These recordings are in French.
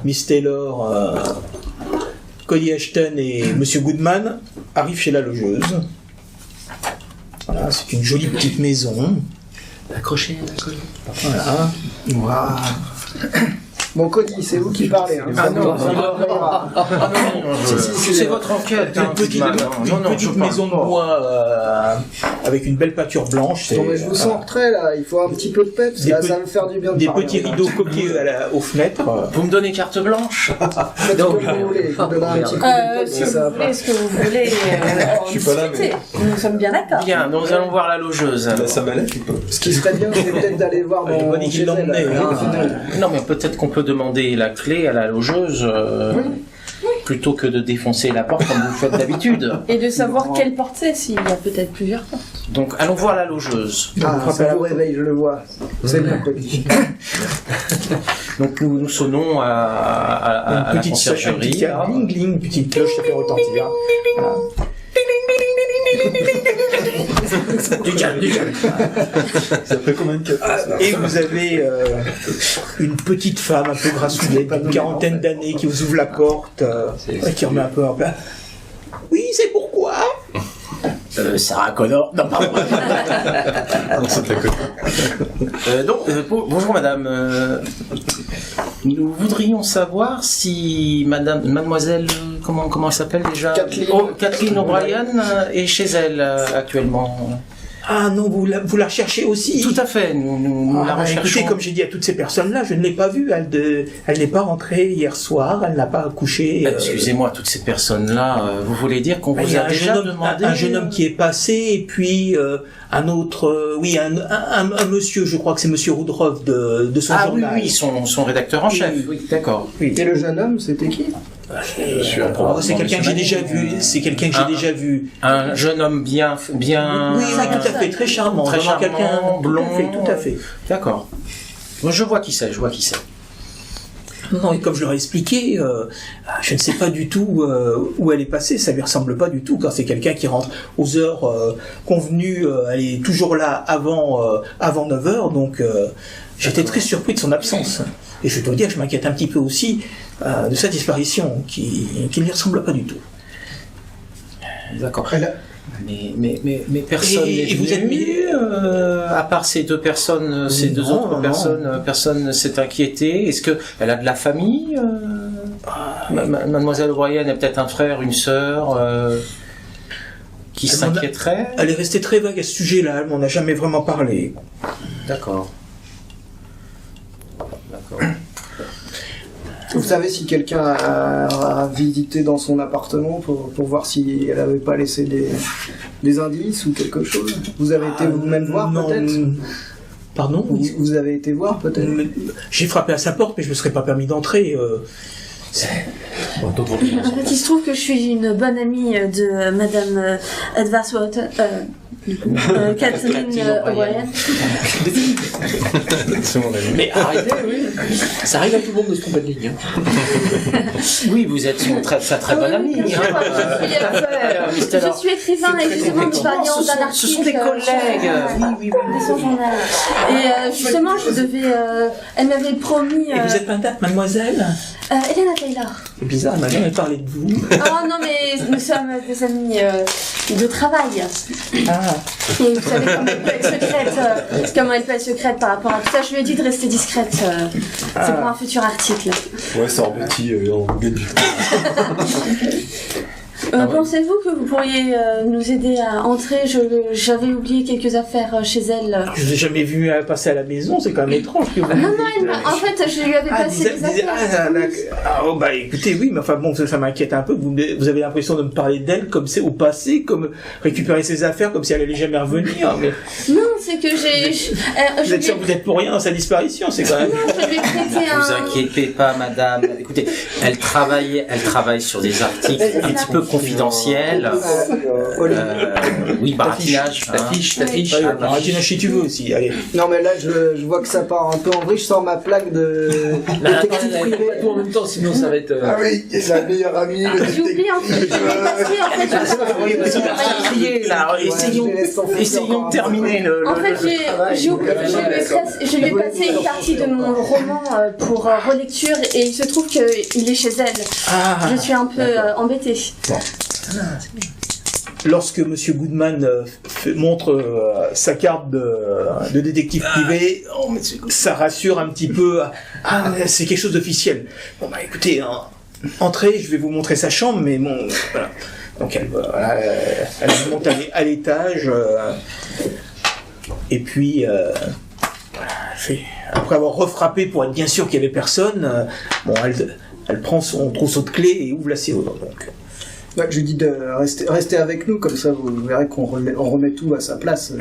Miss Taylor, Cody Ashton et Monsieur Goodman arrivent chez la logeuse. Voilà, c'est une jolie petite maison. Accroché à la colonne. Voilà. Voilà. Bon, Cody, c'est vous qui parlez. Hein. Ah non, c'est votre enquête. Une petite maison de bois avec une belle pâture blanche. Non, mais je vous sens prêt là, il faut un petit peu de peps, là, ça va me faire du bien de des parler. petits rideaux coquilleux aux fenêtres. Vous me donnez carte blanche? Faites comme vous voulez, je vous donne un petit coup de peps si ça va pas. Ce que vous voulez, Je suis pas là, mais... Nous sommes bien d'accord. Bien, nous allons voir la logeuse. Ça m'allait ou pas? Ce qui serait bien, c'est peut-être d'aller voir dans chez elle. Non, mais peut-être qu'on peut demander la clé à la logeuse plutôt que de défoncer la porte comme vous faites d'habitude. Et de savoir quelle porte c'est, s'il y a peut-être plusieurs portes. Donc, allons voir la logeuse. Ah, ça vous réveille, je le vois. C'est bien, Cody. Donc, nous sonnons à la conciergerie. Gling, gling, petite cloche, ça fait retentir. Voilà. Du calme. Ça fait combien de café? Et vous avez une petite femme un peu grassouillette, d'une quarantaine d'années, qui vous ouvre la porte, qui remet un peu en place. Oui, c'est pourquoi Sarah Connor. Non, pardon. Non, c'est de la côte. Bonjour madame. Nous voudrions savoir si mademoiselle, comment elle s'appelle déjà? Kathleen O'Brien est chez elle actuellement. Ah non, vous la recherchez aussi? Tout à fait, nous la recherchons. Écoutez, comme j'ai dit à toutes ces personnes-là, je ne l'ai pas vue. Elle n'est pas rentrée hier soir, elle n'a pas couché. Excusez-moi, toutes ces personnes-là, vous voulez dire qu'on vous a déjà demandé... Un jeune homme qui est passé, et puis un autre... un monsieur, je crois que c'est monsieur Woodruff de son journal. Oui, son rédacteur en chef. Oui, d'accord. Oui. Et le jeune homme, c'était qui? C'est quelqu'un que j'ai déjà vu. C'est quelqu'un que j'ai déjà vu. Un jeune homme bien. Oui, tout à fait, très charmant. Très charmant, quelqu'un blond. Tout à fait. D'accord. Moi, je vois qui c'est. Non, et comme je leur ai expliqué, je ne sais pas du tout où elle est passée. Ça lui ressemble pas du tout. Quand c'est quelqu'un qui rentre aux heures convenues, elle est toujours là avant 9h. Donc, j'étais très surpris de son absence. Et je dois dire que je m'inquiète un petit peu aussi de sa disparition, qui ne lui ressemble pas du tout. D'accord. Mais personne n'est venu. Vous êtes mis à part ces deux personnes, personne ne s'est inquiété. Est-ce que elle a de la famille Mademoiselle O'Brien a peut-être un frère, une sœur qui s'inquiéterait. Elle est restée très vague à ce sujet-là. Elle m'en a jamais vraiment parlé. D'accord. Vous savez si quelqu'un a visité dans son appartement pour voir si elle n'avait pas laissé des indices ou quelque chose? Vous avez été vous-même voir peut-être? Pardon? Vous avez été voir peut-être? J'ai frappé à sa porte, mais je ne me serais pas permis d'entrer. En fait, il se trouve que je suis une bonne amie de Madame Edwardsworth, Kathleen O'Brien. C'est mon ami. Mais arrêtez, oui. Ça arrive à tout le monde de se tromper de ligne. Oui, vous êtes sa très bonne amie. Je suis écrivain et justement nous parlions d'un article. Ce sont des collègues. Oui. De son journal. Et justement, elle m'avait promis. Et vous êtes pas date, mademoiselle? Elena Taylor. C'est bizarre, elle m'a jamais parlé de vous. Oh non, mais nous sommes des amis de travail. Ah. Et vous savez comment elle peut être secrète par rapport à tout ça. Je lui ai dit de rester discrète. C'est pour un futur article. Ouais, c'est en petit, on gagne du temps. Pensez-vous que vous pourriez nous aider à entrer? J'avais oublié quelques affaires chez elle. Je vous ai jamais vu passer à la maison, c'est quand même étrange que vous... En fait, je lui avais passé des affaires. Écoutez, oui, mais enfin bon, ça m'inquiète un peu. Vous avez l'impression de me parler d'elle comme c'est au passé, comme récupérer ses affaires, comme si elle allait jamais revenir. Mais... Non, c'est que Vous êtes sûr que vous êtes pour rien dans sa disparition, c'est quand même... Non, je lui ai prêté Ne vous inquiétez pas, madame. Écoutez, elle travaille sur des articles un petit peu confidentiels. Oui, baratinage. T'affiches. Baratinage si tu veux aussi, allez. Non mais là je vois que ça part un peu en vrille, je sors ma plaque de détective privé. Pas tout en même temps, sinon ça va être. Ah oui, la meilleure amie, le J'ai oublié en fait, Essayons de terminer le... En fait, je lui ai passé une partie de mon roman pour relecture et il se trouve qu'il est chez elle. Je suis un peu embêtée. Lorsque Monsieur Goodman montre sa carte de détective privé, ça rassure un petit peu. C'est quelque chose d'officiel. Bon bah écoutez, entrez, je vais vous montrer sa chambre, mais bon, voilà. Donc elle monte à l'étage, et puis après avoir refrappé pour être bien sûr qu'il y avait personne, elle prend son trousseau de clés et ouvre la serrure. Donc. Ouais, je lui dis de rester avec nous, comme ça vous verrez qu'on remet tout à sa place.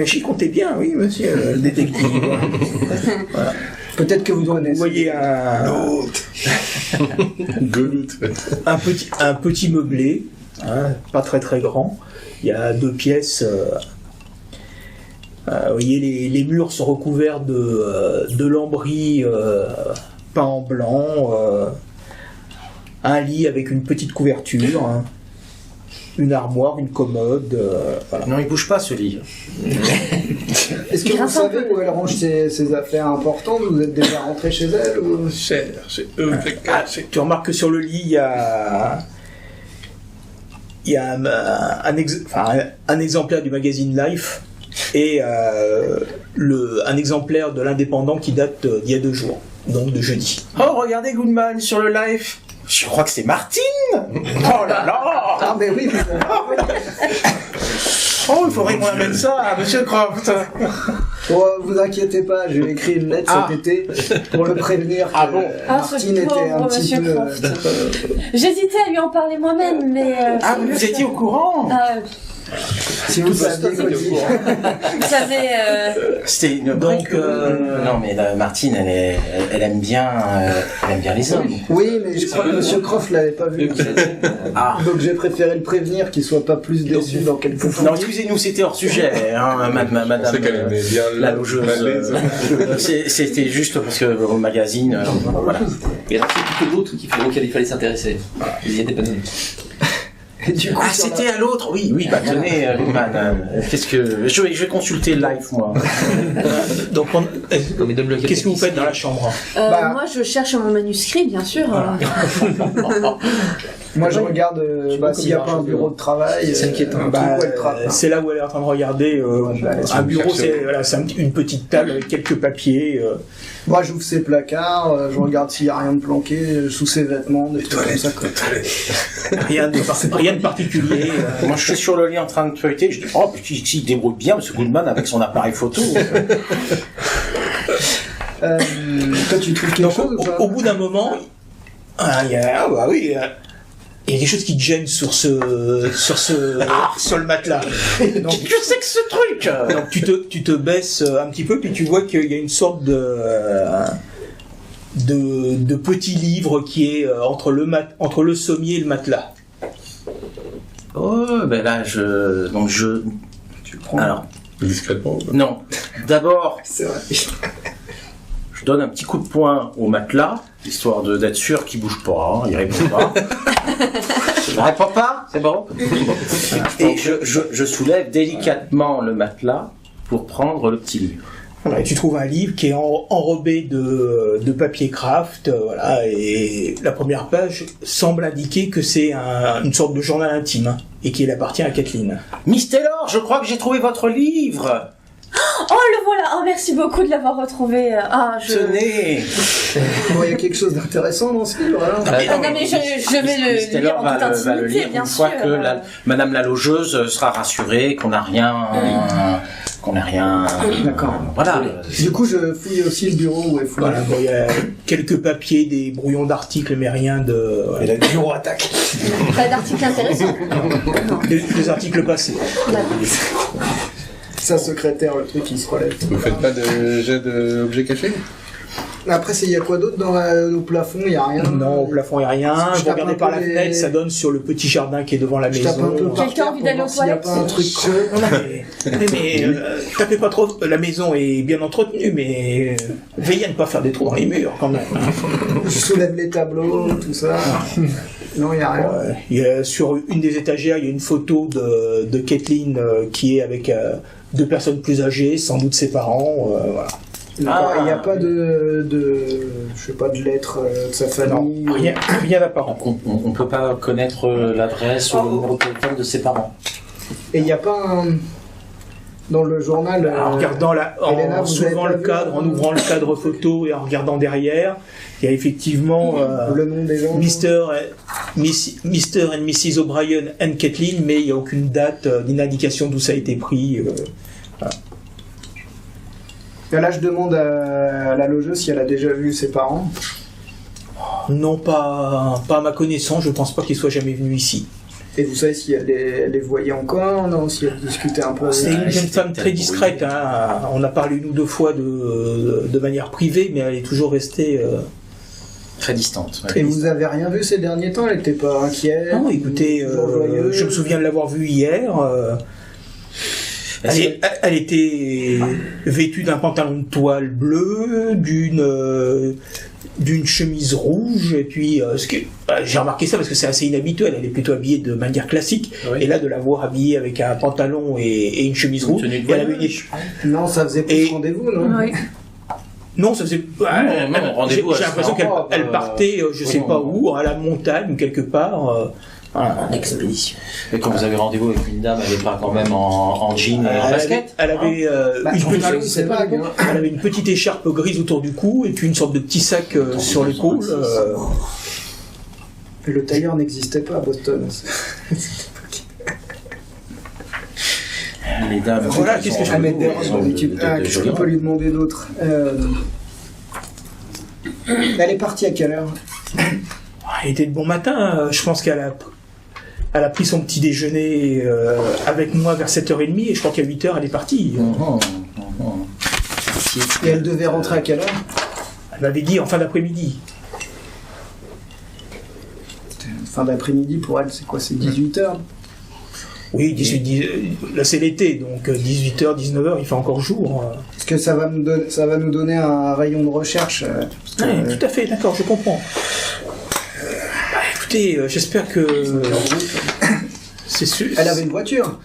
J'y comptais bien, oui, monsieur le détective. Voilà. Peut-être que vous Vous connaissez. voyez un petit meublé, pas très très grand. Il y a 2 pièces. Vous voyez, les murs sont recouverts de lambris peints en blanc. Un lit avec une petite couverture, une armoire, une commode. Voilà. Non, il bouge pas ce lit. Est-ce que vous savez où elle range ses affaires importantes? Vous êtes déjà rentré chez elle ou... Tu remarques que sur le lit, il y a un exemplaire du magazine Life et un exemplaire de l'Indépendant qui date d'il y a 2 jours, donc de jeudi. Oh, regardez Goodman sur le live. Je crois que c'est Martine. Oh là là. Ah mais oui, Oh, il faudrait qu'on amène ça à Monsieur Croft. oh, vous inquiétez pas, j'ai écrit une lettre cet été pour le prévenir que Martine ce était pauvre un petit Monsieur peu... Croft. J'hésitais à lui en parler moi-même, mais... Vous étiez au courant? Si vous saviez quoi dire. Vous savez... C'était une donc non mais Martine elle aime bien les hommes. Oui, mais je crois que Monsieur Croft l'avait pas vu. Donc j'ai préféré le prévenir qu'il soit pas plus déçu dans quelques temps. Non, excusez-nous, c'était hors sujet, madame la logeuse. C'était juste parce que au magazine, voilà. Il y a plutôt l'autre auquel il fallait s'intéresser. Il y était pas donné. Et du coup, c'était à l'autre. Oui, bah tenez, qu'est-ce que je vais consulter le live moi. Donc, qu'est-ce que vous faites dans la chambre? Moi, je cherche mon manuscrit, bien sûr. Moi, je regarde s'il n'y a pas un bureau de travail. C'est inquiétant. C'est là où elle est en train de regarder. Un bureau, c'est une petite table avec quelques papiers. Moi, j'ouvre ses placards, je regarde s'il n'y a rien de planqué sous ses vêtements, des trucs comme ça. Rien de particulier. Moi, je suis sur le lit en train de feuilleter. Je dis, oh, petit, il débrouille bien, Monsieur Goodman, avec son appareil photo. Toi, tu trouves quelque chose ou pas? Au bout d'un moment, il y a quelque chose qui te gêne sur le matelas. Donc, que c'est que ce truc? Donc tu te baisses un petit peu, puis tu vois qu'il y a une sorte de petit livre qui est entre le sommier et le matelas. Oh, ben là, tu le prends. Alors, discrètement. Non. D'abord, c'est vrai. Je donne un petit coup de poing au matelas, histoire d'être sûr qu'il bouge pas, il répond pas. Il répond pas, c'est bon. Et je soulève délicatement le matelas pour prendre le petit livre. Voilà, et tu trouves un livre qui est enrobé de papier craft, voilà, et la première page semble indiquer que c'est une sorte de journal intime, et qu'il appartient à Kathleen. Miss Taylor, je crois que j'ai trouvé votre livre. Oh, le voilà. Oh, merci beaucoup de l'avoir retrouvé. Tenez. Bon, il y a quelque chose d'intéressant dans ce livre, alors. Non, mais je vais le lire en toute intimité, bien sûr. Une fois que Madame la logeuse sera rassurée qu'on n'a rien... D'accord. Voilà. Du coup, je fouille aussi le bureau où est fouillé. Voilà, bon, il y a quelques papiers, des brouillons d'articles, mais rien de... Et là, le bureau attaque. Pas d'articles intéressants. Des articles passés. Sa secrétaire, le truc, il se relève. Vous faites pas de jet d'objets cachés? Après, il y a quoi d'autre au plafond? Il y a rien? Non, au plafond, il n'y a rien. Je Vous tape regardez un par peu la les- fenêtre, ça donne sur le petit jardin qui est devant la Je maison. tape un peu par Quelqu'un terre a envie pour d'aller voir aux s'il y a toilettes pas un truc con. Non, mais tapez pas trop. La maison est bien entretenue, mais veillez à ne pas faire des trous dans les murs quand même. Je soulève les tableaux, tout ça. Non, il n'y a rien. Ouais. Il y a, sur une des étagères, il y a une photo de Kathleen qui est avec deux personnes plus âgées, sans doute ses parents. Voilà. Il n'y a pas de je sais pas, de lettres de sa famille. Non, rien d'apparent. On peut pas connaître l'adresse ou le numéro de téléphone de ses parents. Et il n'y a pas dans le journal. En regardant Elena, en vous soulevant avez le pas cadre, vu, en ouvrant le cadre photo et en regardant derrière, il y a effectivement le nom des gens. Mr. and Mrs. O'Brien and Kathleen, mais il n'y a aucune date ni indication d'où ça a été pris. Et là, je demande à la logeuse si elle a déjà vu ses parents. Non, pas à ma connaissance, je pense pas qu'ils soient jamais venus ici. Et vous savez si elle les voyait encore, non, si elle discutait un peu. C'est une avec jeune c'était femme très peut-être discrète, hein. On a parlé une ou deux fois de manière privée, mais elle est toujours restée... Très distante. Et vous avez rien vu ces derniers temps? Elle n'était pas inquiète? Non, écoutez, toujours joyeuse. je me souviens de l'avoir vue hier. Elle était vêtue d'un pantalon de toile bleu, d'une chemise rouge, et puis j'ai remarqué ça parce que c'est assez inhabituel, elle est plutôt habillée de manière classique, Oui. et là de la voir habillée avec un pantalon et une chemise rouge, tenue de et elle avait voyage. Non, ça faisait plus Et- rendez-vous, non? Oui. Non, ça faisait... non, rendez-vous, j'ai l'impression elle se rend qu'elle pas, partait, je sais non. pas où, à la montagne, quelque part. En expédition. Et quand vous avez rendez-vous avec une dame, elle n'est pas quand même en jean et en basket? Elle avait Bah, une en petite... talons, c'est vague, hein. Elle avait une petite écharpe grise autour du cou et puis une sorte de petit sac sur l'épaule. Et le tailleur n'existait pas à Boston. Les dames. Voilà, elles qu'est-ce sont que je en Ah, mais rendez-vous, elles sont qu'est-ce qu'on peut lui demander d'autre? Elle est partie à quelle heure? Elle était de bon matin. Je pense qu'elle a pris son petit déjeuner avec moi vers 7h30 et je crois qu'à 8h elle est partie. Et elle devait rentrer à quelle heure? Elle m'avait dit en fin d'après-midi. Fin d'après-midi pour elle, c'est quoi? C'est 18h? Oui, 18, là c'est l'été, donc 18h, 19h, il fait encore jour. Parce que ça va nous donner un rayon de recherche. Parce que, Ouais, tout à fait, d'accord, je comprends. Bah, écoutez, j'espère que... C'est sûr. elle avait une voiture?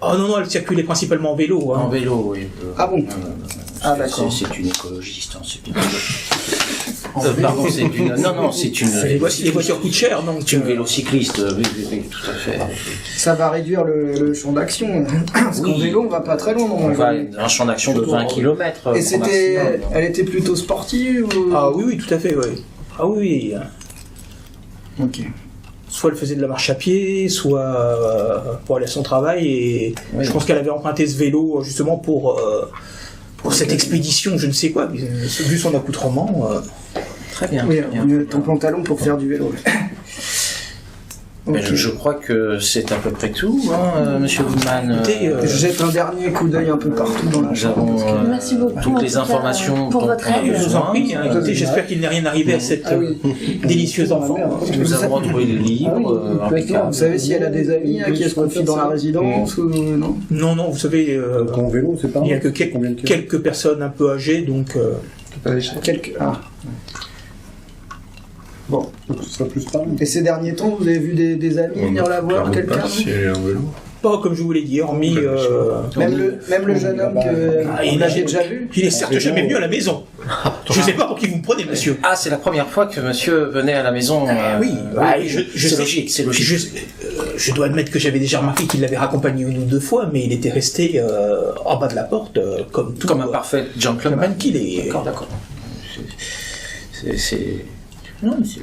Oh non, elle circulait principalement en vélo. En Hein. vélo, oui. Ah bon? Ah, d'accord. C'est une écologiste. Hein, c'est une... pardon, c'est une... Non, c'est une... Les voitures coûtent cher, donc... C'est une vélocycliste, oui, tout à fait. Ça va réduire le champ d'action. Parce qu'en Oui. vélo, on va pas très loin. On va à un champ d'action de 20 km. Et elle était plutôt sportive ou... Ah oui, tout à fait, oui. Ah oui. Ok. Soit elle faisait de la marche à pied, soit pour aller à son travail, et Oui. je pense qu'elle avait emprunté ce vélo justement pour cette expédition, je ne sais quoi, vu son accoutrement. Très bien. Oui, très bien. ton pantalon pour faire du vélo. Mais Ok. je crois que c'est à peu près tout, hein, Monsieur Woodman. Écoutez, Je jette un dernier coup d'œil un peu partout dans la Nous chambre. avons parce que- Merci beaucoup. toutes en les tout cas, informations pour dont votre on a aide. Je vous en prie, hein, écoutez, j'espère qu'il n'est rien arrivé à cette Ah oui. délicieuse enfant. Nous avons retrouvé les livres, impeccable. Vous savez si elle a des amis qui elle se confie dans la résidence ou non? Non, vous savez, Ton vélo, c'est pas il n'y a que combien de kilomètres? quelques personnes un peu âgées, donc... Ah. Bon. Ce sera plus tard. Et ces derniers temps, vous avez vu des amis venir la voir, quelqu'un? Si elle est en vélo. Pas comme je vous l'ai dit, hormis... Même le jeune homme que il vous a- aviez déjà vu? il est certes jamais venu à la maison. Je ne sais pas pour qui vous me prenez, monsieur. Ah, c'est la première fois que monsieur venait à la maison. Oui, je c'est sais. logique, c'est logique. Je dois admettre que j'avais déjà remarqué qu'il l'avait raccompagné une ou deux fois, mais il était resté en bas de la porte, comme tout Comme un parfait gentleman. gentleman qu'il est. D'accord. C'est... Non, mais c'est...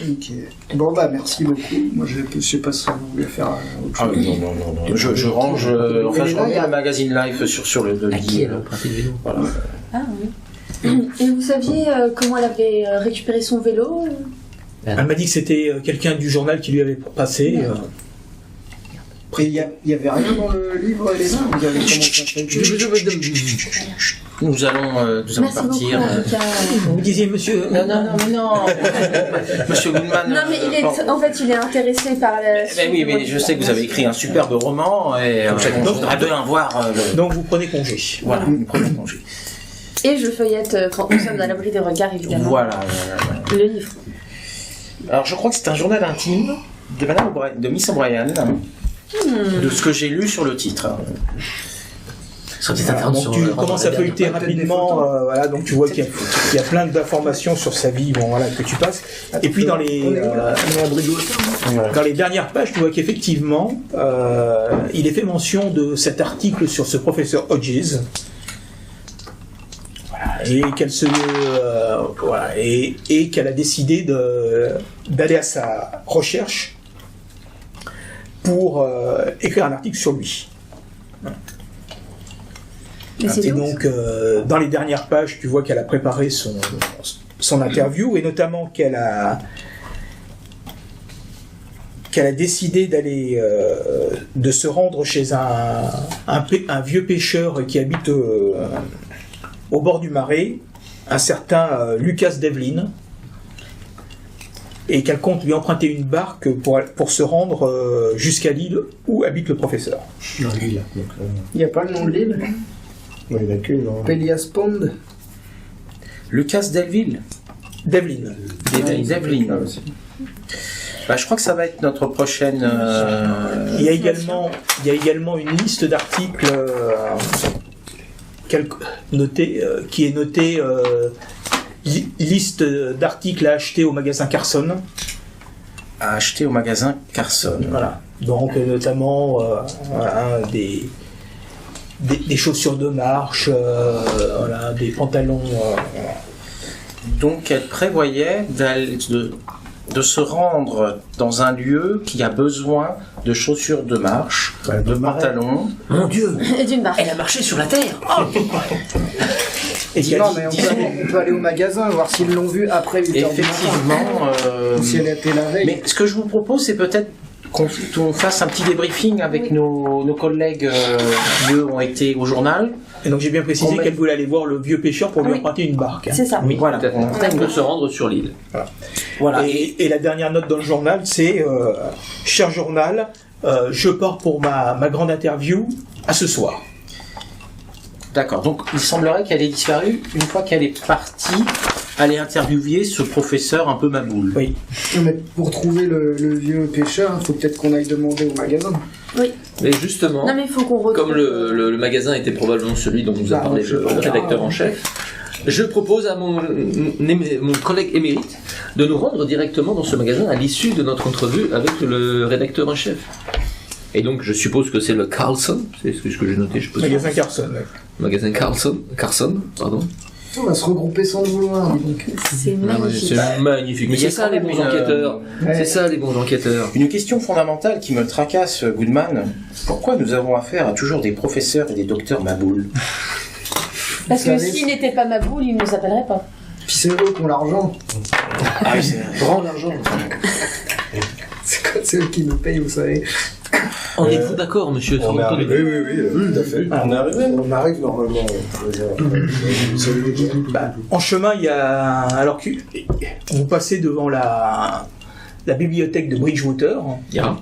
Ok. Bon bah merci beaucoup. Moi je sais pas si vous voulez faire autre Ah chose. oui, non. Je range... enfin, Et je là, il y remets a- le magazine Life sur le À qui lit. elle a emprunté le vélo? Voilà. Ah oui. Et vous saviez comment elle avait récupéré son vélo Elle m'a dit que c'était quelqu'un du journal qui lui avait passé. Et il y avait rien dans le livre, Elena? Vous avez commencé à faire Nous allons Merci beaucoup, partir. Rebecca. Vous disiez, monsieur. Non. Monsieur Goodman. Non, mais en fait, il est intéressé par la suite. Oui, mais je sais que vous avez écrit un superbe roman et on voudrait bien voir. Donc vous prenez congé. Voilà, vous prenez congé. Et je feuillette, quand nous sommes à l'abri des regards, évidemment, Voilà. le livre. Alors je crois que c'est un journal intime de Madame O'Brien, de Miss O'Brien, de ce que j'ai lu sur le titre. Donc tu commences à feuilleter rapidement, voilà, donc tu vois qu'il y a plein d'informations sur sa vie, bon voilà, que tu passes. Et puis dans les dernières pages, tu vois qu'effectivement, il est fait mention de cet article sur ce professeur Hodges. Voilà, et qu'elle et qu'elle a décidé d'aller à sa recherche pour écrire un article sur lui. Et donc, dans les dernières pages, tu vois qu'elle a préparé son interview, et notamment qu'elle a décidé de se rendre chez un vieux pêcheur qui habite au bord du marais, un certain Lucas Devlin, et qu'elle compte lui emprunter une barque pour se rendre jusqu'à l'île où habite le professeur. Il n'y a pas le nom de l'île? Oui, il y en a qu'une, non? Pelias Pond. Lucas Devlin. Devlin. Devlin. Bah, je crois que ça va être notre prochaine. Il y a également une liste d'articles qui est notée liste d'articles à acheter au magasin Carson. À acheter au magasin Carson. Voilà. Donc notamment des chaussures de marche, voilà, des pantalons. Donc elle prévoyait de se rendre dans un lieu qui a besoin de chaussures de marche, de pantalons. Mon Dieu, Et d'une barque. elle a marché sur la terre. Oh Et Non, mais on peut aller au magasin, voir s'ils l'ont vu après 8 heures du matin. Effectivement. Ou si elle a été la veille. Mais ce que je vous propose, c'est peut-être qu'on fasse un petit débriefing avec nos collègues qui, eux, ont été au journal. Et donc j'ai bien précisé qu'elle voulait aller voir le vieux pêcheur pour lui emprunter une barque. C'est ça. Oui, voilà. Pour se rendre sur l'île. Voilà. Et la dernière note dans le journal, c'est cher journal, je pars pour ma grande interview à ce soir. D'accord. Donc il semblerait qu'elle ait disparu une fois qu'elle est partie aller interviewer ce professeur un peu maboule. Oui. Mais pour trouver le vieux pêcheur, il faut peut-être qu'on aille demander au magasin. Oui. Mais justement, Non, mais il faut qu'on retrouve. comme le magasin était probablement celui dont nous a parlé le rédacteur en chef, je propose à mon collègue émérite de nous rendre directement dans ce magasin à l'issue de notre entrevue avec le rédacteur en chef. Et donc je suppose que c'est le Carlson, c'est ce que j'ai noté, je peux Magasin Carson. Ouais. Magasin Carson, pardon. On va se regrouper sans le vouloir. Donc. C'est magnifique. C'est magnifique. Mais Il y a c'est ça quand les même bons une, enquêteurs. ouais. C'est ça les bons enquêteurs. Une question fondamentale qui me tracasse, Goodman. Pourquoi nous avons affaire à toujours des professeurs et des docteurs maboules? Parce que Vous savez, s'il n'était pas Maboul, il ne nous appellerait pas. Puis c'est eux qui ont l'argent. Ah oui, c'est Grand l'argent. C'est eux qui nous payent, vous savez. En êtes-vous d'accord, monsieur On est arrivé, oui, tout à fait. On est arrivé. On arrive normalement. En chemin, il y a alors que vous passez devant la bibliothèque de Bridgewater, Yeah.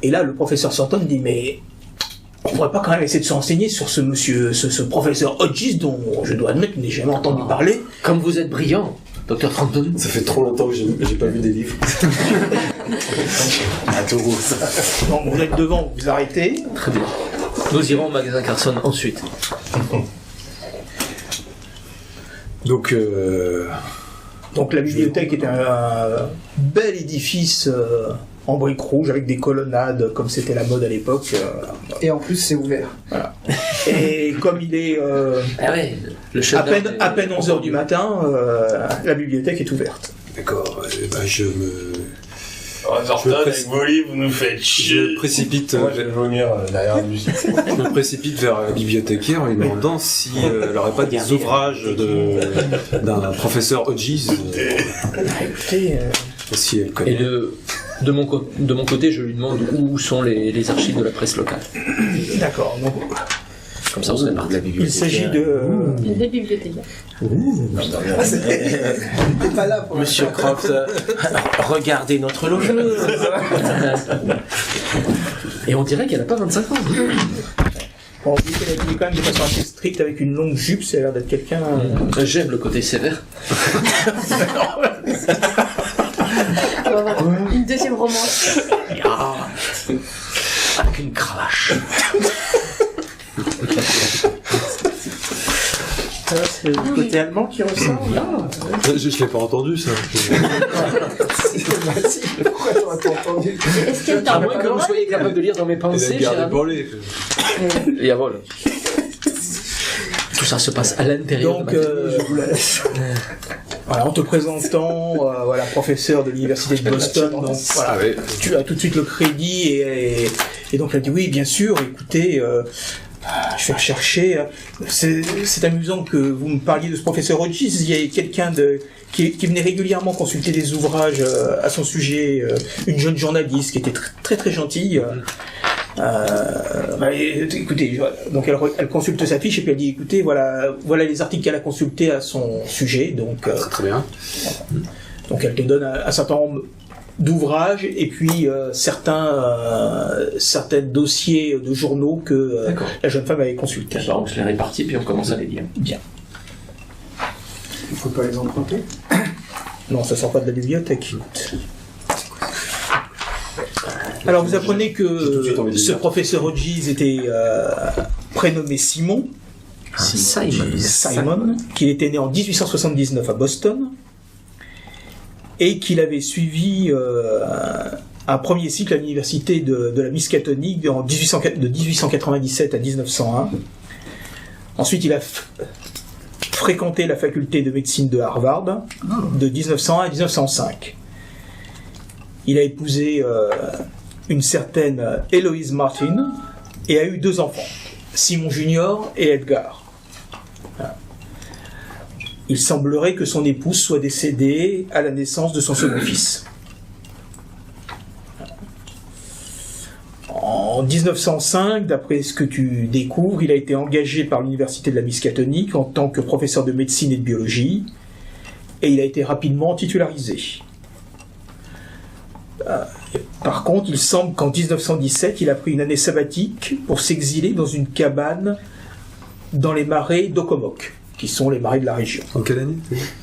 et là le professeur Thornton dit mais on pourrait pas quand même essayer de se renseigner sur ce monsieur, ce professeur Hodges dont je dois admettre que je n'ai jamais entendu parler. Comme vous êtes brillant, docteur Thornton. Ça fait trop longtemps que j'ai pas vu des livres. Un taureau. Donc vous êtes devant, vous vous arrêtez. Très bien. Nous irons au magasin Carson ensuite. Donc la bibliothèque est un bel édifice en briques rouges avec des colonnades comme c'était la mode à l'époque. Et en plus, c'est ouvert. Voilà. Et comme il est Ah ouais, le chef à peine 11h du matin, la bibliothèque est ouverte. D'accord, je me Thornton, avec vos livres, vous nous faites chier. Je précipite, Moi, je vais venir derrière lui. je me précipite vers la bibliothécaire en lui demandant si elle n'aurait pas des ouvrages d'un professeur Hodges, Écoutez, si elle Et connaît. de mon côté, je lui demande où sont les archives de la presse locale. D'accord. Donc, comme ça, on se répare. il s'agit de... Les bibliothécaires. T'es pas là pour Monsieur Croft, regardez notre logeuse. Et on dirait qu'elle n'a pas 25 ans. Bon, vu qu'elle est habillée quand même de façon assez stricte avec une longue jupe, ça a l'air d'être quelqu'un... J'aime le côté sévère. Une deuxième romance. Avec une cravache. C'est le côté allemand qui ressort. Je l'ai pas entendu ça. Pourquoi t'aurais pas entendu? Est-ce qu'elle À t'a moins que vous soyez capable de lire dans mes Il a pensées, gardé cher pour ami. lui. Et à vol. Tout ça se passe à l'intérieur Donc, de ma tête. je vous laisse. Voilà, en te présentant, voilà, professeur de l'université de Boston, donc voilà, Ah oui. tu as tout de suite le crédit et donc elle dit oui, bien sûr, écoutez, je vais rechercher. C'est amusant que vous me parliez de ce professeur Hodges. Il y a quelqu'un qui venait régulièrement consulter des ouvrages à son sujet, une jeune journaliste qui était très très gentille. Écoutez, donc elle consulte sa fiche et puis elle dit écoutez, voilà les articles qu'elle a consultés à son sujet, donc Très bien. donc elle te donne un certain nombre d'ouvrages et puis certains dossiers de journaux que la jeune femme avait consultés. D'accord, on se les répartit puis on commence à les lire. Bien. Il faut pas les emprunter. Non, ça sort pas de la bibliothèque. Alors vous apprenez J'ai tout de suite que envie de ce lire. professeur Hodges était prénommé Simon. Simon, qu'il était né en 1879 à Boston et qu'il avait suivi un premier cycle à l'université de la Miskatonic de 1897 à 1901. Ensuite, il a fréquenté la faculté de médecine de Harvard de 1901 à 1905. Il a épousé une certaine Eloise Martin et a eu 2 enfants, Simon Junior et Edgar. Voilà. Il semblerait que son épouse soit décédée à la naissance de son second fils. En 1905, d'après ce que tu découvres, il a été engagé par l'université de la Miskatonic en tant que professeur de médecine et de biologie, et il a été rapidement titularisé. Par contre, il semble qu'en 1917, il a pris une année sabbatique pour s'exiler dans une cabane dans les marais d'Okomock, qui sont les marais de la région. En quelle année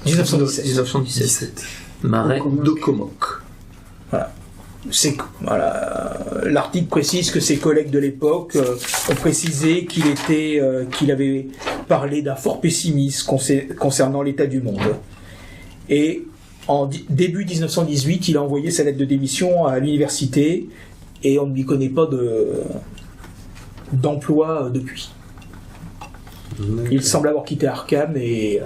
1917. 1917. Marais d'Okomock. L'article précise que ses collègues de l'époque ont précisé qu'il avait parlé d'un fort pessimisme concernant l'état du monde. Et en début 1918, il a envoyé sa lettre de démission à l'université et on ne lui connaît pas d'emploi depuis. Il semble avoir quitté Arkham et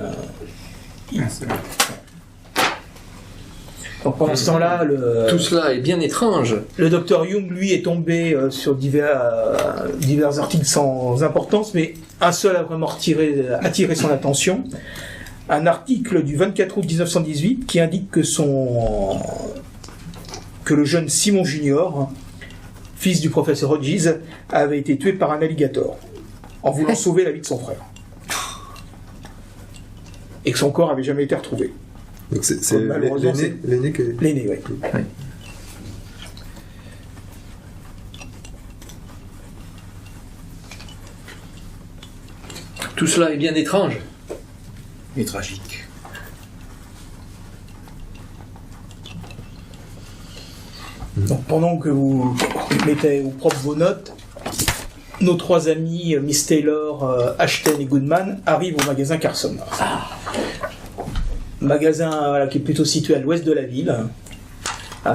donc pendant ce temps-là, Tout cela est bien étrange. le docteur Jung, lui, est tombé sur divers articles sans importance, mais un seul a vraiment attiré son attention. Un article du 24 août 1918 qui indique que le jeune Simon Junior, fils du professeur Hodges, avait été tué par un alligator en voulant sauver la vie de son frère. Et que son corps avait jamais été retrouvé. Donc c'est Malheureusement, l'aîné qui est... L'aîné, oui. Tout cela est bien étrange. Et tragique. Donc pendant que vous mettez au propre vos notes, nos 3 amis, Miss Taylor, Ashton et Goodman, arrivent au magasin Carson. Magasin qui est plutôt situé à l'ouest de la ville.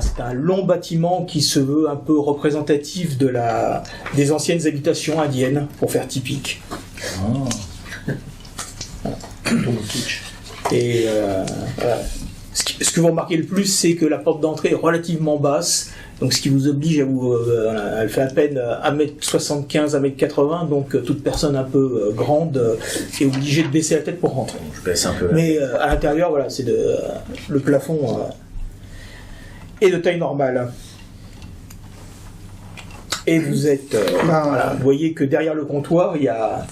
C'est un long bâtiment qui se veut un peu représentatif des anciennes habitations indiennes, pour faire typique. Et voilà. Ce que vous remarquez le plus, c'est que la porte d'entrée est relativement basse, donc ce qui vous oblige à vous... elle fait à peine 1m75, 1m80, donc toute personne un peu grande est obligée de baisser la tête pour rentrer. Je baisse un peu. Mais à l'intérieur, voilà, c'est le plafond. et de taille normale. Et vous êtes... voilà, vous voyez que derrière le comptoir, il y a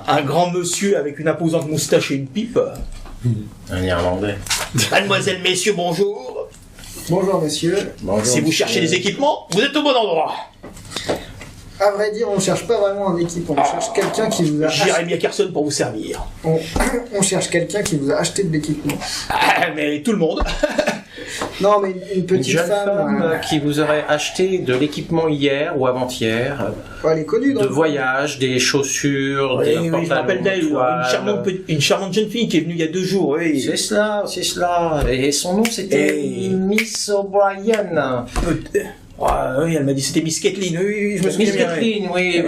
un grand monsieur avec une imposante moustache et une pipe. Un Irlandais. Mademoiselle, messieurs, bonjour. Bonjour monsieur. Bonjour, Si vous cherchez des équipements, vous êtes au bon endroit. À vrai dire, on cherche pas vraiment un équipement, on cherche quelqu'un qui vous a Jérémy Ackerson pour vous servir. on cherche quelqu'un qui vous a acheté de l'équipement. Ah, mais tout le monde. Non, mais une Une petite jeune femme, femme qui vous aurait acheté de l'équipement hier ou avant-hier, elle est connue, de donc. voyage, des chaussures, des Oui, je me rappelle d'elle, une charmante jeune fille qui est venue il y a 2 jours. Oui. C'est cela. Et son nom c'était Miss O'Brien. Oui, elle m'a dit c'était Miss Kathleen. Oui, je me souviens Miss bien. Kathleen, oui.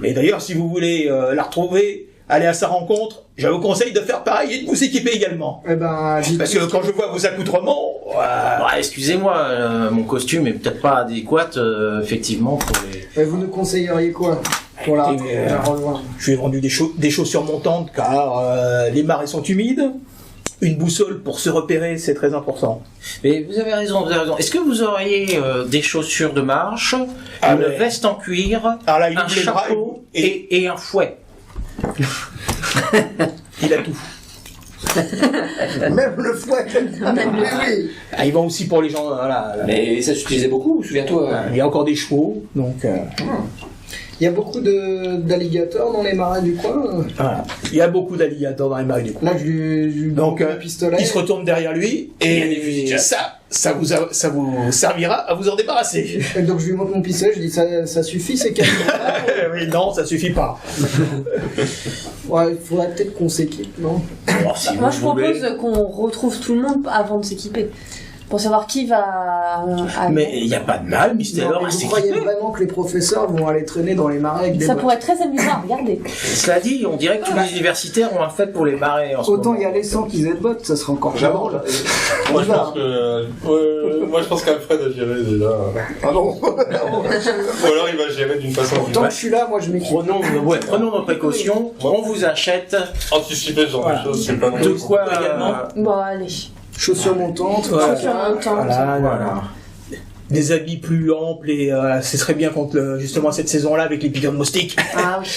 Et d'ailleurs, si vous voulez la retrouver, aller à sa rencontre, je vous conseille de faire pareil et de vous équiper également. Eh ben, Parce que quand je vois vos accoutrements... Excusez-moi, mon costume est peut-être pas adéquat, effectivement, pour les... vous nous conseilleriez quoi pour la rejoindre? Je lui ai vendu des chaussures montantes car les marais sont humides. Une boussole pour se repérer, c'est très important. Mais vous avez raison. Est-ce que vous auriez des chaussures de marche, une veste en cuir, un chapeau et un fouet? Il a tout. Même le fouet. Oui. Ah, il vend aussi pour les gens. Voilà. Mais ça s'utilisait beaucoup, souviens-toi. Il y a encore des chevaux, donc. Il y a beaucoup d'alligators dans les marais du coin. Voilà. Il y a beaucoup d'alligators dans les marais du coin. Là, je lui donc, le pistolet. il se retourne derrière lui et ça vous servira à vous en débarrasser. Et donc je lui montre mon pistolet, je dis ça suffit ces cas. Oui, non, ça suffit pas. Ouais, il faudrait peut-être qu'on s'équipe, non? Moi, je propose qu'on retrouve tout le monde avant de s'équiper. Pour savoir qui va... Mais il n'y a pas de mal, Mister. Vous croyez vraiment que les professeurs vont aller traîner dans les marais avec des Ça bottes? pourrait être très amusant à regarder. Cela dit, on dirait que tous les universitaires ont un fait pour les marais en ce Autant moment. y aller sans qu'ils aient de bottes, ça serait encore plus drôle. Moi, je pense qu'Alfred a géré déjà. Ah non. Ou alors il va gérer d'une façon. Tant que je suis là, moi je m'équipe. Prenons nos précautions, on vous achète Anticiper ce genre de choses, c'est pas non de quoi Bon, allez. Chaussures montantes. Chaussures montantes. Voilà. Des habits plus amples et ce serait bien contre justement cette saison-là avec les piqûres de moustiques. Ah oui.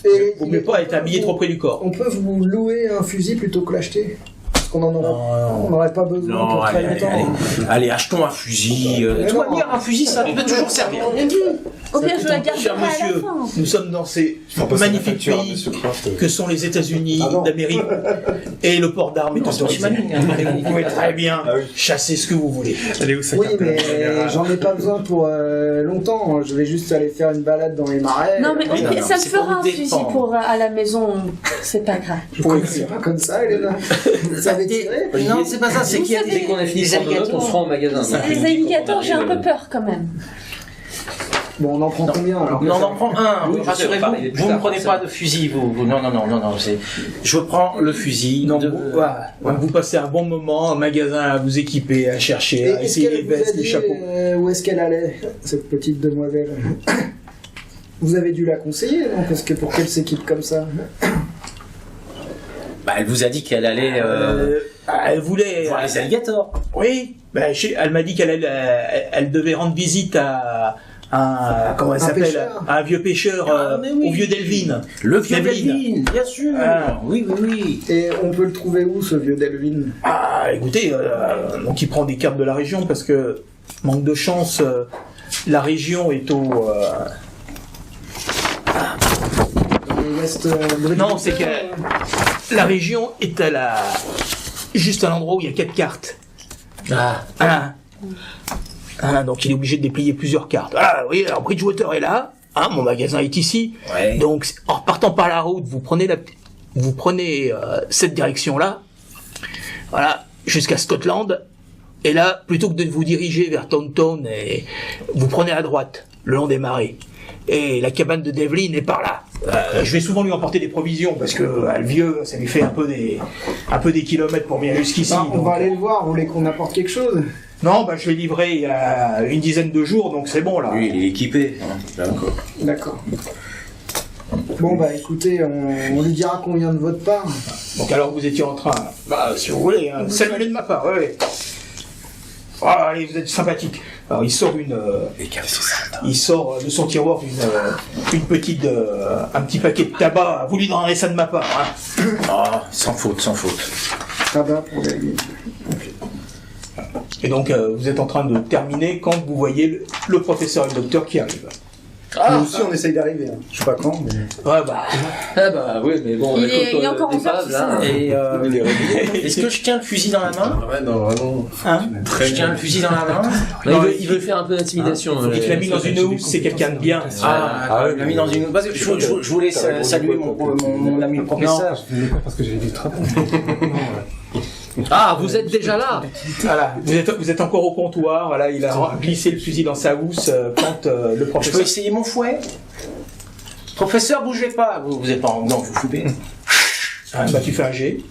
Et Vous ne pouvez pas être habillé trop près du corps. on peut vous louer un fusil plutôt que l'acheter? Parce qu'on on n'aurait pas besoin Non, pour très allez, longtemps. allez, achetons un fusil. De toute manière, un fusil, ça peut toujours servir. Au pire, je la garde Cher à la monsieur, fin. nous sommes dans ces magnifiques pays que sont les États-Unis d'Amérique et le port d'armes est autorisé. Vous pouvez très bien chasser ce que vous voulez. Elle est où sa Oui, carte mais générale j'en ai pas besoin pour longtemps. Je vais juste aller faire une balade dans les marais. Non, mais non, ça me c'est pour fera vous un fusil défendre. pour à la maison. C'est pas grave. C'est pas comme ça, Elena. Vous savez tirer? Non, c'est pas ça, c'est qu'il y a Vous Dès qu'on a fini de prendre nos notes, on se rend au magasin. Les alligators, j'ai un peu peur quand même. Bon, on en prend combien alors? Non, on en prend un. Oui, je sais, Rassurez-vous, enfin, il est plus vous ne tard, prenez c'est pas bon. de fusil. Non, je prends le fusil. Donc, voilà. Vous passez un bon moment en magasin à vous équiper, à chercher, Et à est-ce essayer les qu'elle vous a vestes, les dit chapeaux. où est-ce qu'elle allait, cette petite demoiselle? Vous avez dû la conseiller, non? Parce que pour qu'elle s'équipe comme ça. Elle vous a dit qu'elle allait Elle voulait. voir les alligators. Oui. Elle m'a dit elle devait rendre visite à comment elle s'appelle, pêcheur. à un vieux pêcheur, mais oui. au vieux Delvin. Le vieux Delvin. Delvin, bien sûr. Ah. Oui. Et on peut le trouver où, ce vieux Delvin? Ah, écoutez, donc il prend des cartes de la région parce que manque de chance, la région est au. Non, c'est que la région est juste à l'endroit où il y a 4 cartes. Donc il est obligé de déplier plusieurs cartes. Ah oui, alors Bridgewater est là, mon magasin est ici. Ouais. Donc en repartant par la route, vous prenez cette direction-là, voilà, jusqu'à Scotland. Et là, plutôt que de vous diriger vers Taunton, vous prenez à droite, le long des marais. Et la cabane de Devlin est par là. Je vais souvent lui emporter des provisions parce que le vieux, ça lui fait un peu des kilomètres pour venir jusqu'ici. On va aller le voir, vous voulez qu'on apporte quelque chose? Non, je l'ai livré il y a une dizaine de jours, donc c'est bon là. Oui, il est équipé. D'accord. Bon, écoutez, on lui dira qu'on vient de votre part. Donc alors vous étiez en train, si vous voulez, saluez de ma part, ouais. Ah, allez, vous êtes sympathique. Alors il sort il sort de son tiroir une petite, un petit paquet de tabac. Vous lui donnerez ça de ma part. Hein. Ah, sans faute. Tabac pour gagner. Et donc vous êtes en train de terminer quand vous voyez le professeur et le docteur qui arrivent. Nous aussi on essaye d'arriver. Hein. Je sais pas quand, mais... Ouais, bah... Ah bah oui, mais bon, il est encore en dépave, là. Et est-ce que je tiens le fusil dans la main? Ouais, non, vraiment. Hein? Je tiens le fusil dans la main. Non, il veut faire un peu d'intimidation. Il te l'a mis dans une housse, c'est quelqu'un de bien. Il l'a mis dans une... Parce que je voulais saluer mon ami le professeur. Parce que j'ai du travail. Ah, vous êtes déjà là. Voilà, vous êtes encore au comptoir, voilà, il a glissé le fusil dans sa housse quand le Je peux professeur... essayer mon fouet? Professeur, bougez pas. Vous êtes pas en... Non, vous foutez. Ah, bah tu fais un G.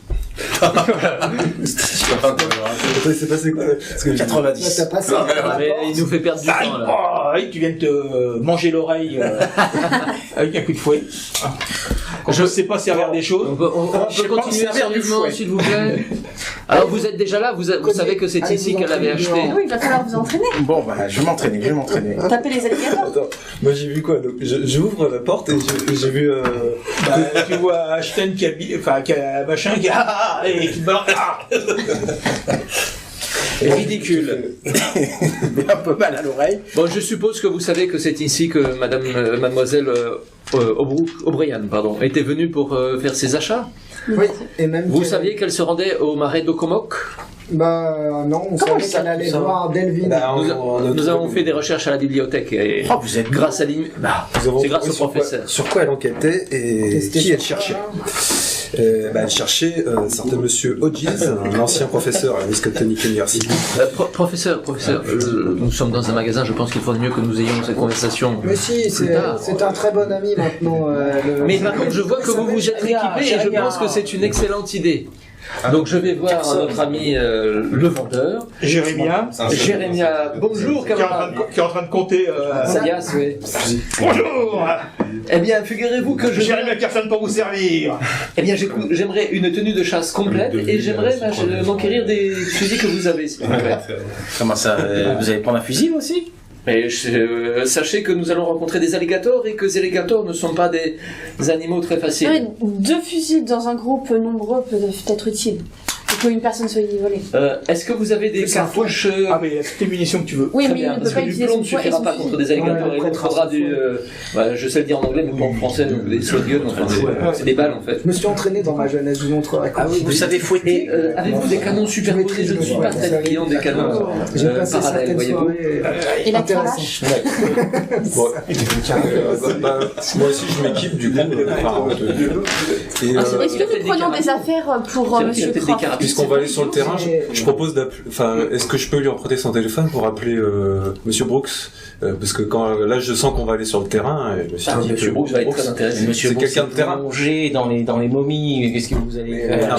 C'est passé quoi? Parce que 90. T'as passé. Mais il nous fait perdre du temps, là. Oh, tu viens de te manger l'oreille avec un coup de fouet. Je ne sais pas servir des choses. On peut continuer sérieusement, s'il vous plaît. Alors vous êtes déjà là, vous savez que c'est ici qu'elle avait acheté. Oui, il va falloir vous entraîner. Bon, bah, je vais m'entraîner. Taper les alligators. Attends, moi j'ai vu quoi? Donc, j'ouvre la porte et j'ai vu. Tu vois Ashton qui a machin qui et qui balance. Ridicule. Un peu mal à l'oreille. Bon, je suppose que vous savez que c'est ici que mademoiselle O'Brien, était venue pour faire ses achats. Oui, et même... Vous saviez qu'elle se rendait au marais d'Okomok? Bah non, on savait qu'elle allait voir Delvin. Nous avons fait des recherches à la bibliothèque et vous êtes grâce à c'est grâce au professeur. Sur quoi elle enquêtait et qui elle cherchait? Elle cherchait un certain monsieur Hodges, un ancien professeur à la Miskatonic University. Professeur, nous sommes dans un magasin, je pense qu'il faudrait mieux que nous ayons cette conversation. Mais si, c'est un très bon ami maintenant. Mais par contre, je vois que vous vous êtes équipé et je pense que c'est une excellente idée. Donc je vais voir notre ami le vendeur. Jérémia, bonjour camarade. Qui est en train de compter. Salias, oui. Bonjour. Eh bien, figurez-vous que Jérémia personne pour vous servir. Eh bien, j'aimerais une tenue de chasse complète et j'aimerais m'enquérir des fusils que vous avez, s'il vous plaît. Comment ça? Vous allez prendre un fusil aussi? Mais sachez que nous allons rencontrer des alligators et que ces alligators ne sont pas des animaux très faciles. Oui, 2 fusils dans un groupe nombreux peut être utile. Pour qu'une personne soit isolée. Est-ce que vous avez des cartouches Ah, mais il y a toutes les munitions que tu veux. Oui, très mais bien, il ne peut parce pas que du utiliser plomb son ne poids et suffira son pas fusil. contre des alligators. Il faudra du... je sais le dire en anglais, mais pas en français, donc des shotguns, c'est des balles en fait. Je me suis entraîné dans ma jeunesse, je vous montrerai. Vous savez fouetter? Avez-vous des canons superposés? Je ne suis pas très client des canons J'ai passé parallèles, certaines voyez-vous. soirées Et la intéressantes. Moi aussi je m'équipe du coup. Est-ce que nous prenons des affaires pour Monsieur Croft? Puisqu'on va aller sur le terrain, je propose d'appeler. Enfin, est-ce que je peux lui emprunter son téléphone pour appeler Monsieur Brooks? Parce que là, je sens qu'on va aller sur le terrain. Et je me suis dit Monsieur Brooks va être très intéressé. Monsieur c'est Brooks, quelqu'un de terrain. Plongé dans les momies, qu'est-ce que vous allez faire?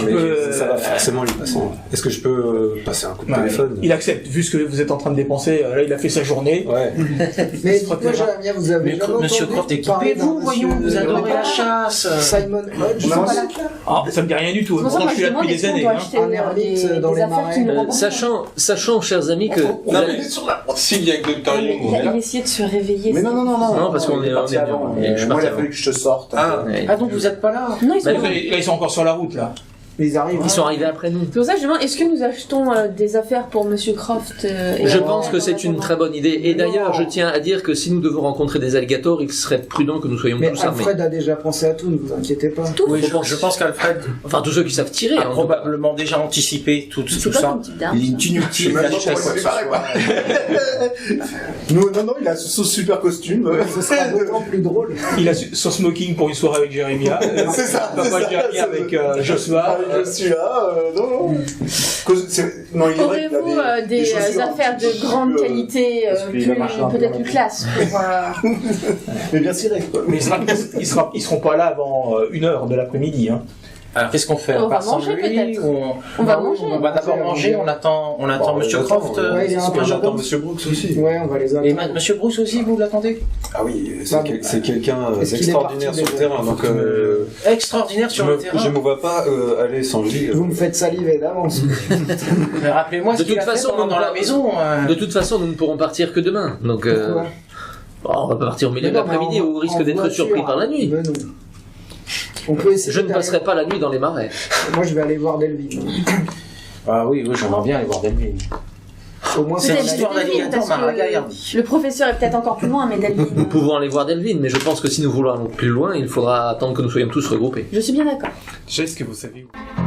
Ça va forcément lui passer. Est-ce que je peux passer un coup de téléphone? Il accepte, vu ce que vous êtes en train de dépenser. Là, il a fait sa journée. Ouais. Mais dites-moi, Jérémia, vous avez Mais jamais Monsieur entendu Croft, parler équipez-vous, d'un voyons, monsieur- vous adorez la chasse. Simon Hodge, Ils sont pas là. Ah, ça me dit rien du tout. C'est pour ça que Pourtant, je moi suis je là demande depuis des est-ce qu'on années. doit acheter Un ermite dans des les affaires qui nous marais. remontent. Sachant, chers amis, que... S'il vient que Dr. Young, on est Il là. essayait de se réveiller. Mais non. Non, parce qu'on est parti bien. avant. Je suis Moi, parti il a fallu que je sorte. Ah, donc vous êtes pas là? Non, ils sont Là, ils sont encore sur la route, là. Mais ils arrivent. Ils sont arrivés après nous. C'est pour ça que je demande, est-ce que nous achetons des affaires pour Monsieur Croft Je pense que c'est une très bonne idée. Et d'ailleurs, je tiens à dire que si nous devons rencontrer des alligators, il serait prudent que nous soyons Mais tous armés. Alfred a déjà pensé à tout, ne vous inquiétez pas. Oui, Je pense qu'Alfred Enfin, tous ceux qui savent tirer. a hein, probablement déjà anticipé tout C'est quoi ça. ton type d'arme? Il est inutile d'acheter quoi que ce soit. Non, il a son super costume. Ce sera d'autant plus drôle. Il a son smoking pour une soirée avec Jérémia. C'est ça. Papa Jérémia avec Joshua. Je suis là, non. Non, il est vrai qu'il a Aurez-vous des chaussures un affaires petit de peu grande plus, qualité, parce qu'il a marché un peu peut-être dans plus la classe pour... Mais bien ciré, quoi. Mais ils seront pas là avant 1 heure de l'après-midi. Hein. Alors qu'est-ce qu'on fait? On va part sans manger, lui, peut-être. ou On va manger. On va d'abord manger, on attend Monsieur Croft. Ouais, il est un peu J'attends tard. Monsieur Brooks aussi. Ouais, on va les Et attendre. Monsieur Bruce aussi, vous l'attendez? Ah oui, Bah, c'est quelqu'un est-ce qu'il est d'extraordinaire parti sur le terrain, donc Extraordinaire sur le terrain. je me vois pas aller sans lui. Vous me faites saliver d'avance. Mais rappelez-moi ce De qu'il toute a fait façon, pendant dans la maison. De toute façon, nous ne pourrons partir que demain. Donc, Pourquoi on va pas partir au milieu de Mais non, l'après-midi mais au risque en d'être voiture. surpris par la nuit. Mais non. On peut essayer. Je ne d'aller- passerai pas la nuit dans les marais. Moi, je vais aller voir Delvin. Ah oui, j'aimerais bien aller voir Delvin. Au moins, C'est Peut-être l'histoire Delvin, d'alligator parce que Maragayardi. Le professeur est peut-être encore plus loin, mais Delvin. Nous pouvons aller voir Delvin, mais je pense que si nous voulons aller plus loin, il faudra attendre que nous soyons tous regroupés. Je suis bien d'accord. Est-ce que vous savez où